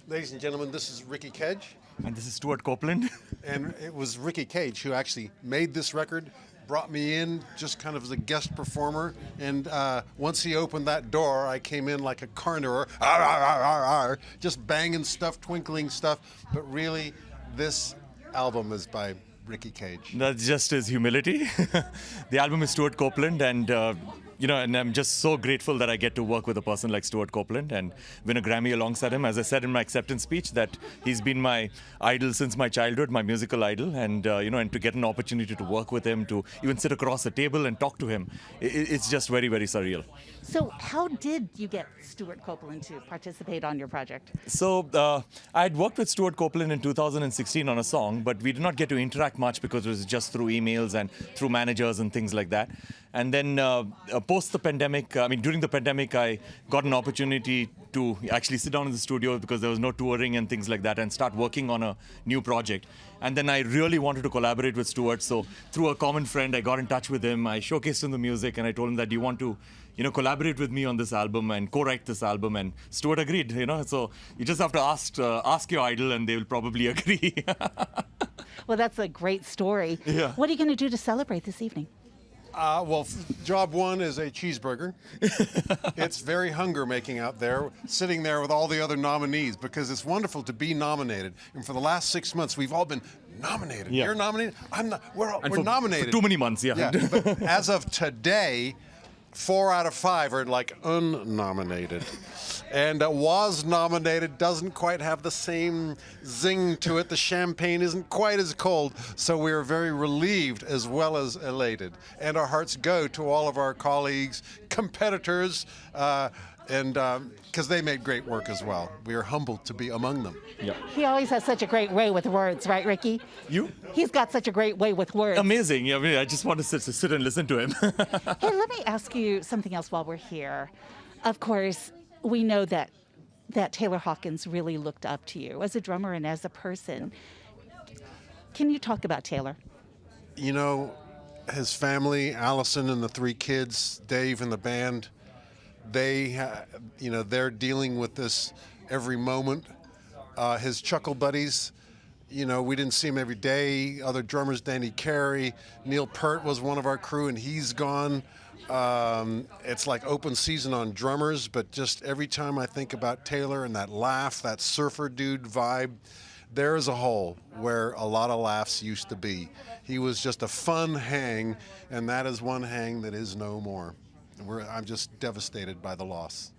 Ladies and gentlemen, this is Ricky KEJ, And this is Stewart Copeland. and it was Ricky KEJ who actually made this record, brought me in just kind of as a guest performer, and once he opened that door, I came in like a carnivore, just banging stuff, twinkling stuff, but really, this album is by Ricky KEJ. That's just his humility. The album is Stewart Copeland, and and I'm just so grateful that I get to work with a person like Stewart Copeland and win a Grammy alongside him. As I said in my acceptance speech, that he's been my idol since my childhood, my musical idol, and and to get an opportunity to work with him, to even sit across the table and talk to him, it's just very, very surreal. So how did you get Stewart Copeland to participate on your project? So I had worked with Stewart Copeland in 2016 on a song, but we did not get to interact much because it was just through emails and through managers and things like that. And then post the pandemic, during the pandemic, I got an opportunity to actually sit down in the studio because there was no touring and things like that, and start working on a new project. And then I really wanted to collaborate with Stewart. So through a common friend, I got in touch with him. I showcased him the music, and I told him that, do you want to collaborate with me on this album and co-write this album? And Stewart agreed, So you just have to ask your idol, and they will probably agree. Well, that's a great story. Yeah. What are you going to do to celebrate this evening? Job one is a cheeseburger. It's very hunger making out there, sitting there with all the other nominees, because it's wonderful to be nominated. And for the last 6 months, we've all been nominated. Yeah. You're nominated. I'm not. We're nominated. For too many months, yeah. Yeah. But as of today, 4 out of 5 are like unnominated. And was nominated doesn't quite have the same zing to it. The champagne isn't quite as cold. So we are very relieved as well as elated. And our hearts go to all of our colleagues, competitors, and because they made great work as well. We are humbled to be among them. Yeah. He always has such a great way with words, right, Ricky? You? He's got such a great way with words. Amazing. Yeah, I just want to sit and listen to him. Hey, let me ask you something else while we're here. Of course, we know that Taylor Hawkins really looked up to you as a drummer and as a person. Can you talk about Taylor? His family, Allison and the 3 kids, Dave and the band, they're dealing with this every moment. His chuckle buddies, we didn't see him every day. Other drummers, Danny Carey, Neil Peart was one of our crew, and he's gone. It's like open season on drummers, but just every time I think about Taylor and that laugh, that surfer dude vibe, there is a hole where a lot of laughs used to be. He was just a fun hang, and that is one hang that is no more. I'm just devastated by the loss.